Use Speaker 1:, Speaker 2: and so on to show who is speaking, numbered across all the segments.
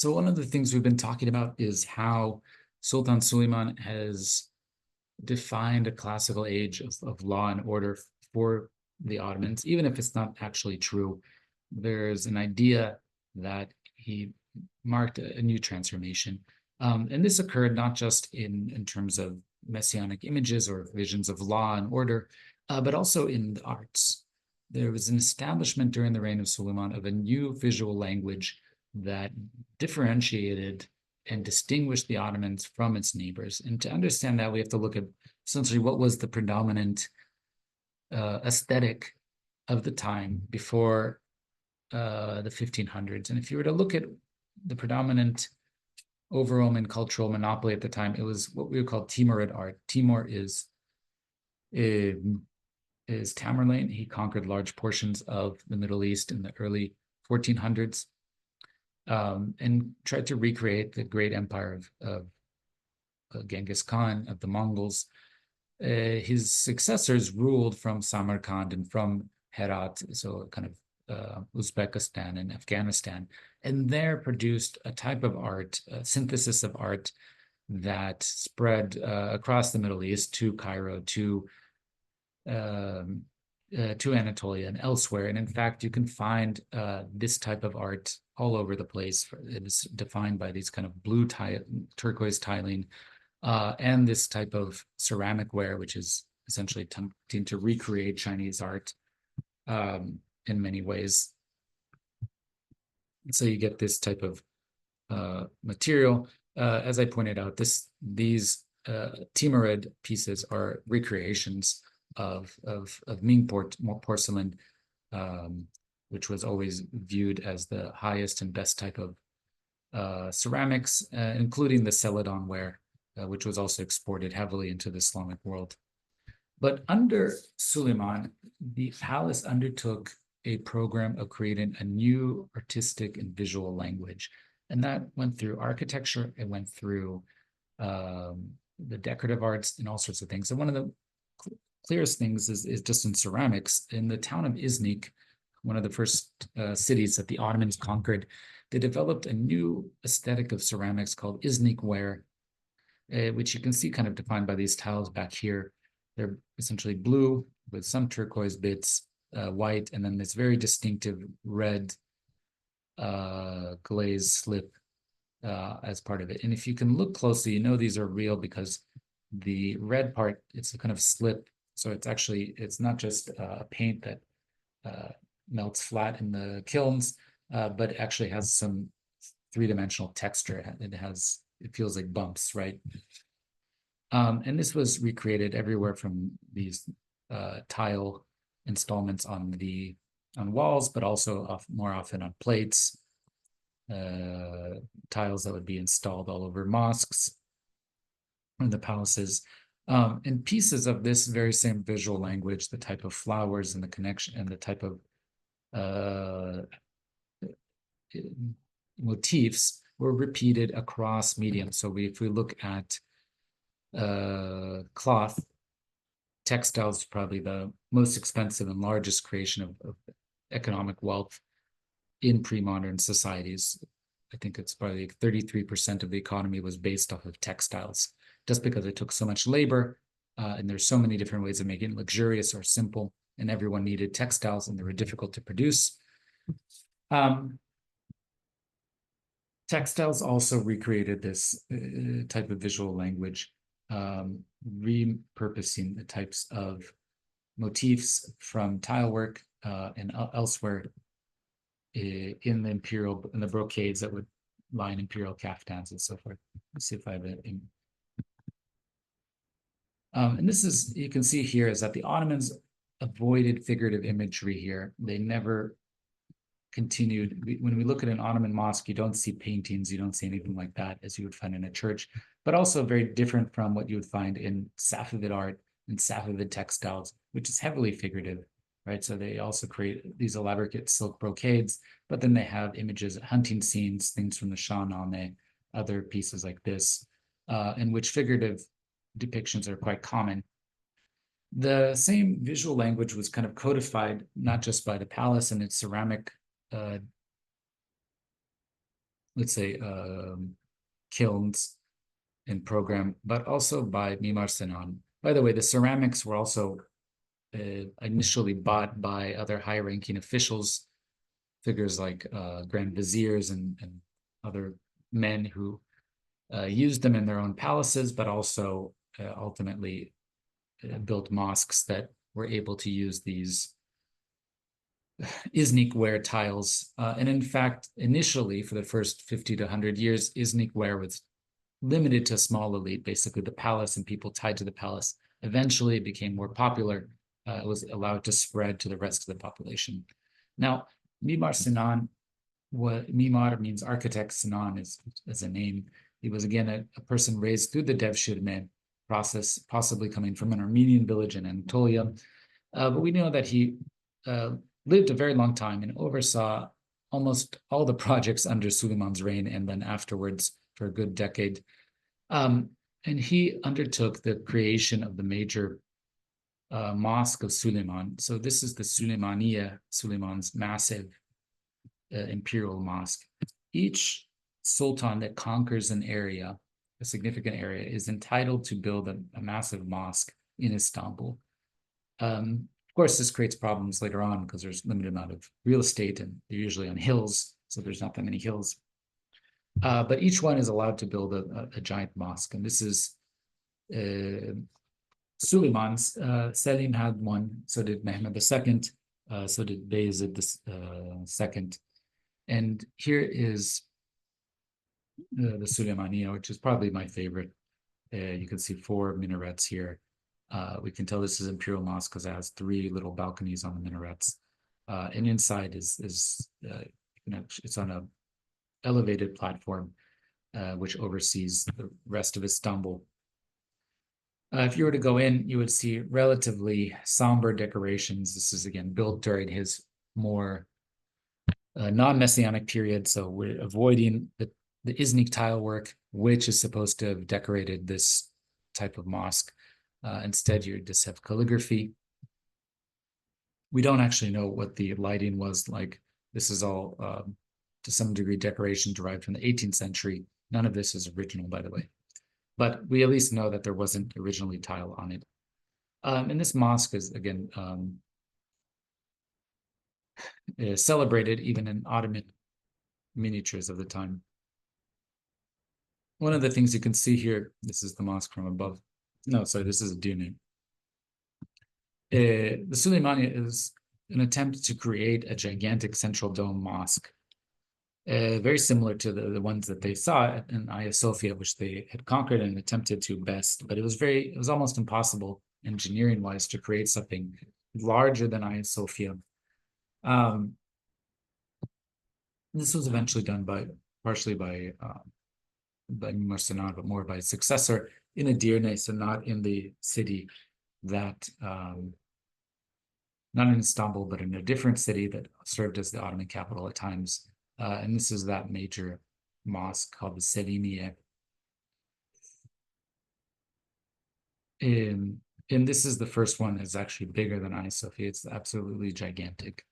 Speaker 1: So one of the things we've been talking about is how Sultan Suleiman has defined a classical age of law and order for the Ottomans, even if it's not actually true. There's an idea that he marked a new transformation. And this occurred not just in terms of messianic images or visions of law and order, but also in the arts. There was an establishment during the reign of Suleiman of a new visual language that differentiated and distinguished the Ottomans from its neighbors. And to understand that, we have to look at essentially what was the predominant aesthetic of the time before the 1500s. And if you were to look at the predominant over-Roman cultural monopoly at the time, it was what we would call Timurid art. Timur is Tamerlane. He conquered large portions of the Middle East in the early 1400s and tried to recreate the great empire of Genghis Khan, of the Mongols. His successors ruled from Samarkand and from Herat, so kind of Uzbekistan and Afghanistan, and there produced a type of art, a synthesis of art that spread across the Middle East to Cairo, to Anatolia and elsewhere. And in fact, you can find this type of art all over the place. It is defined by these kind of blue turquoise tiling and this type of ceramic ware, which is essentially attempting to recreate Chinese art in many ways. So you get this type of material. As I pointed out, these Timurid pieces are recreations of Ming porcelain, which was always viewed as the highest and best type of ceramics, including the Celadon ware, which was also exported heavily into the Islamic world. But under Suleiman, the palace undertook a program of creating a new artistic and visual language. And that went through architecture, it went through the decorative arts and all sorts of things. And one of the clearest things is just in ceramics. In the town of Iznik, one of the first cities that the Ottomans conquered, they developed a new aesthetic of ceramics called Iznik ware, which you can see kind of defined by these tiles back here. They're essentially blue with some turquoise bits, white, and then this very distinctive red glaze slip as part of it. And if you can look closely, you know these are real because the red part, it's a kind of slip. So it's not just a paint that melts flat in the kilns, but it actually has some three-dimensional texture. It feels like bumps, right? And this was recreated everywhere from these tile installments on walls, but also more often on plates, tiles that would be installed all over mosques and the palaces. And pieces of this very same visual language, the type of flowers and the connection and the type of motifs were repeated across mediums. So if we look at cloth, textiles is probably the most expensive and largest creation of economic wealth in pre-modern societies. I think it's probably like 33% of the economy was based off of textiles, just because it took so much labor, and there's so many different ways of making it luxurious or simple, and everyone needed textiles and they were difficult to produce. Textiles also recreated this type of visual language, repurposing the types of motifs from tile work and elsewhere in the brocades that would line imperial caftans and so forth. Let's see if I have it. And this is, you can see here, is that the Ottomans avoided figurative imagery here. They never continued. When we look at an Ottoman mosque, you don't see paintings, you don't see anything like that as you would find in a church, but also very different from what you would find in Safavid art and Safavid textiles, which is heavily figurative, right? So they also create these elaborate silk brocades, but then they have images, hunting scenes, things from the Shahnameh, other pieces like this, in which figurative depictions are quite common. The same visual language was kind of codified not just by the palace and its ceramic let's say, kilns and program, but also by Mimar Sinan. By the way, the ceramics were also initially bought by other high-ranking officials, figures like grand viziers and other men who used them in their own palaces, but also ultimately built mosques that were able to use these Iznik ware tiles. And in fact, initially, for the first 50 to 100 years, Iznik ware was limited to a small elite, basically the palace and people tied to the palace. Eventually, it became more popular. It was allowed to spread to the rest of the population. Now, Mimar Sinan, what Mimar means architect, Sinan is a name. He was again a person raised through the Devshirme process, possibly coming from an Armenian village in Anatolia. But we know that he lived a very long time and oversaw almost all the projects under Suleiman's reign and then afterwards for a good decade. And he undertook the creation of the major mosque of Suleiman. So this is the Suleymaniye, Suleiman's massive imperial mosque. Each sultan that conquers an area, a significant area, is entitled to build a massive mosque in Istanbul. Of course, this creates problems later on because there's limited amount of real estate and they're usually on hills, so there's not that many hills. But each one is allowed to build a giant mosque. And this is Suleiman's. Selim had one, so did Mehmed II, so did Bayezid II. And here is the Suleymaniye, which is probably my favorite. You can see 4 minarets here. We can tell this is Imperial Mosque because it has 3 little balconies on the minarets. And inside is it's on a elevated platform which oversees the rest of Istanbul. If you were to go in, you would see relatively somber decorations. This is again built during his more non-Messianic period, so we're avoiding the Iznik tile work, which is supposed to have decorated this type of mosque. Instead, you just have calligraphy. We don't actually know what the lighting was like. This is all, to some degree, decoration derived from the 18th century. None of this is original, by the way. But we at least know that there wasn't originally tile on it. And this mosque is, again, celebrated even in Ottoman miniatures of the time. One of the things you can see here, this is the mosque from above. No, sorry, this is a dune. The Suleymaniye is an attempt to create a gigantic central dome mosque, very similar to the ones that they saw in Hagia Sophia, which they had conquered and attempted to best. But it was almost impossible engineering-wise to create something larger than Hagia Sophia. This was eventually done partially by Mimar Sinan, but more by his successor in Edirne, so not in the city that, not in Istanbul, but in a different city that served as the Ottoman capital at times. And this is that major mosque called the Selimiye. And this is the first one that's actually bigger than Hagia Sophia. It's absolutely gigantic.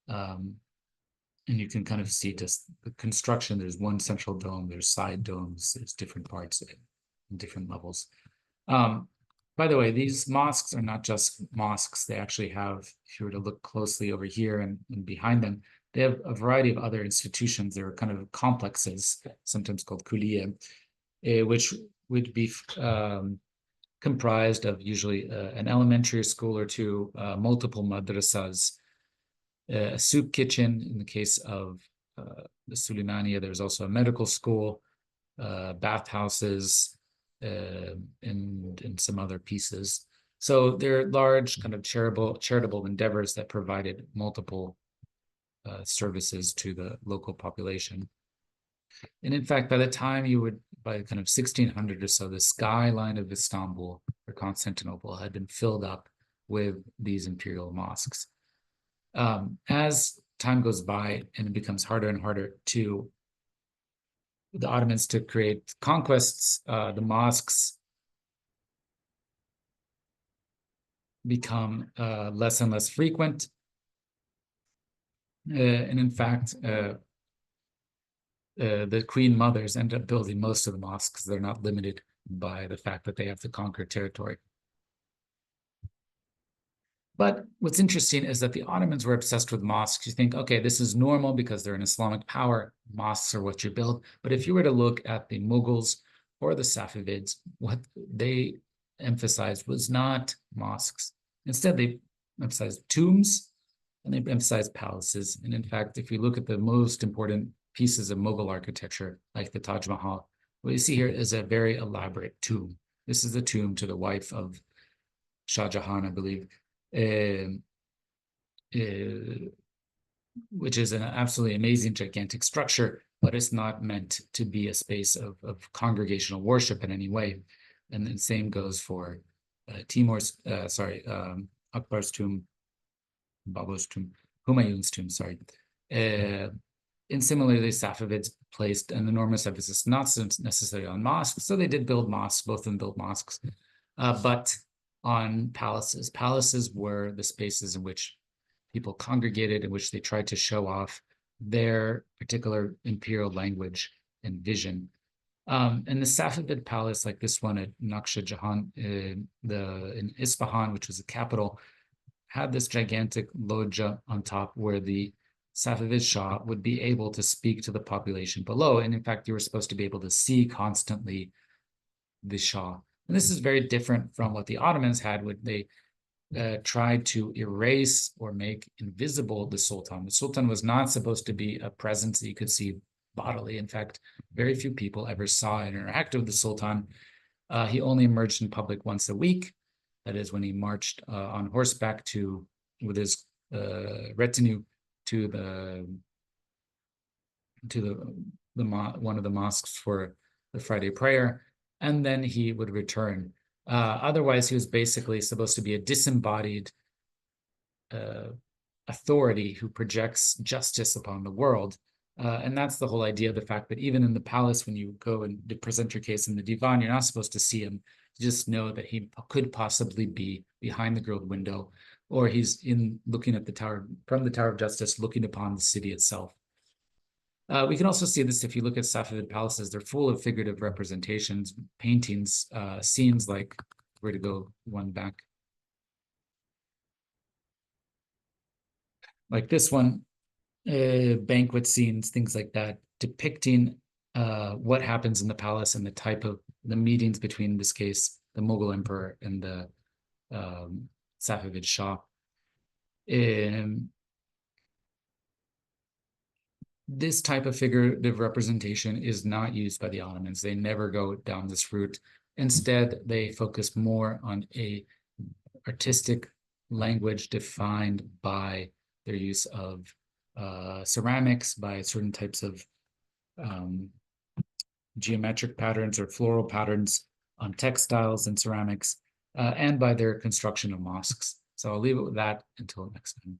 Speaker 1: And you can kind of see just the construction. There's one central dome, there's side domes, there's different parts in different levels. By the way, these mosques are not just mosques. They actually have, if you were to look closely over here and behind them, they have a variety of other institutions. They're kind of complexes, sometimes called kuliye, which would be comprised of usually an elementary school or two, multiple madrasas, a soup kitchen. In the case of the Suleymaniye, there's also a medical school, bathhouses, and some other pieces. So they're large kind of charitable endeavors that provided multiple services to the local population. And in fact, by the time by kind of 1600 or so, the skyline of Istanbul or Constantinople had been filled up with these imperial mosques. As time goes by and it becomes harder and harder to the Ottomans to create conquests, the mosques become less and less frequent. And in fact, the queen mothers end up building most of the mosques. They're not limited by the fact that they have to conquer territory. But what's interesting is that the Ottomans were obsessed with mosques. You think, okay, this is normal because they're an Islamic power. Mosques are what you build. But if you were to look at the Mughals or the Safavids, what they emphasized was not mosques. Instead, they emphasized tombs and they emphasized palaces. And in fact, if you look at the most important pieces of Mughal architecture, like the Taj Mahal, what you see here is a very elaborate tomb. This is the tomb to the wife of Shah Jahan, I believe. Um, uh, which is an absolutely amazing, gigantic structure, but it's not meant to be a space of congregational worship in any way. And the same goes for Akbar's tomb, Babur's tomb, Humayun's tomb, sorry. And similarly, Safavids placed an enormous emphasis not necessarily on mosques, so they did build mosques, both of them built mosques, but on palaces. Palaces were the spaces in which people congregated, in which they tried to show off their particular imperial language and vision. And the Safavid palace, like this one at Naqsh Jahan, in Isfahan, which was the capital, had this gigantic loggia on top where the Safavid Shah would be able to speak to the population below. And in fact, you were supposed to be able to see constantly the Shah. And this is very different from what the Ottomans had, when they tried to erase or make invisible the Sultan. The Sultan was not supposed to be a presence that you could see bodily. In fact, very few people ever saw and interacted with the Sultan. He only emerged in public once a week. That is when he marched on horseback with his retinue to one of the mosques for the Friday prayer, and then he would return. Otherwise, he was basically supposed to be a disembodied authority who projects justice upon the world. And that's the whole idea of the fact that even in the palace, when you go and present your case in the divan, you're not supposed to see him. You just know that he could possibly be behind the grilled window, or he's looking at the tower, from the Tower of Justice, looking upon the city itself. We can also see this if you look at Safavid palaces. They're full of figurative representations, paintings, scenes like, where to go one back, like this one, banquet scenes, things like that, depicting what happens in the palace and the type of the meetings between, in this case, the Mughal emperor and the Safavid Shah. This type of figurative representation is not used by the Ottomans. They never go down this route. Instead, they focus more on a artistic language defined by their use of ceramics, by certain types of geometric patterns or floral patterns on textiles and ceramics, and by their construction of mosques. So I'll leave it with that until next time.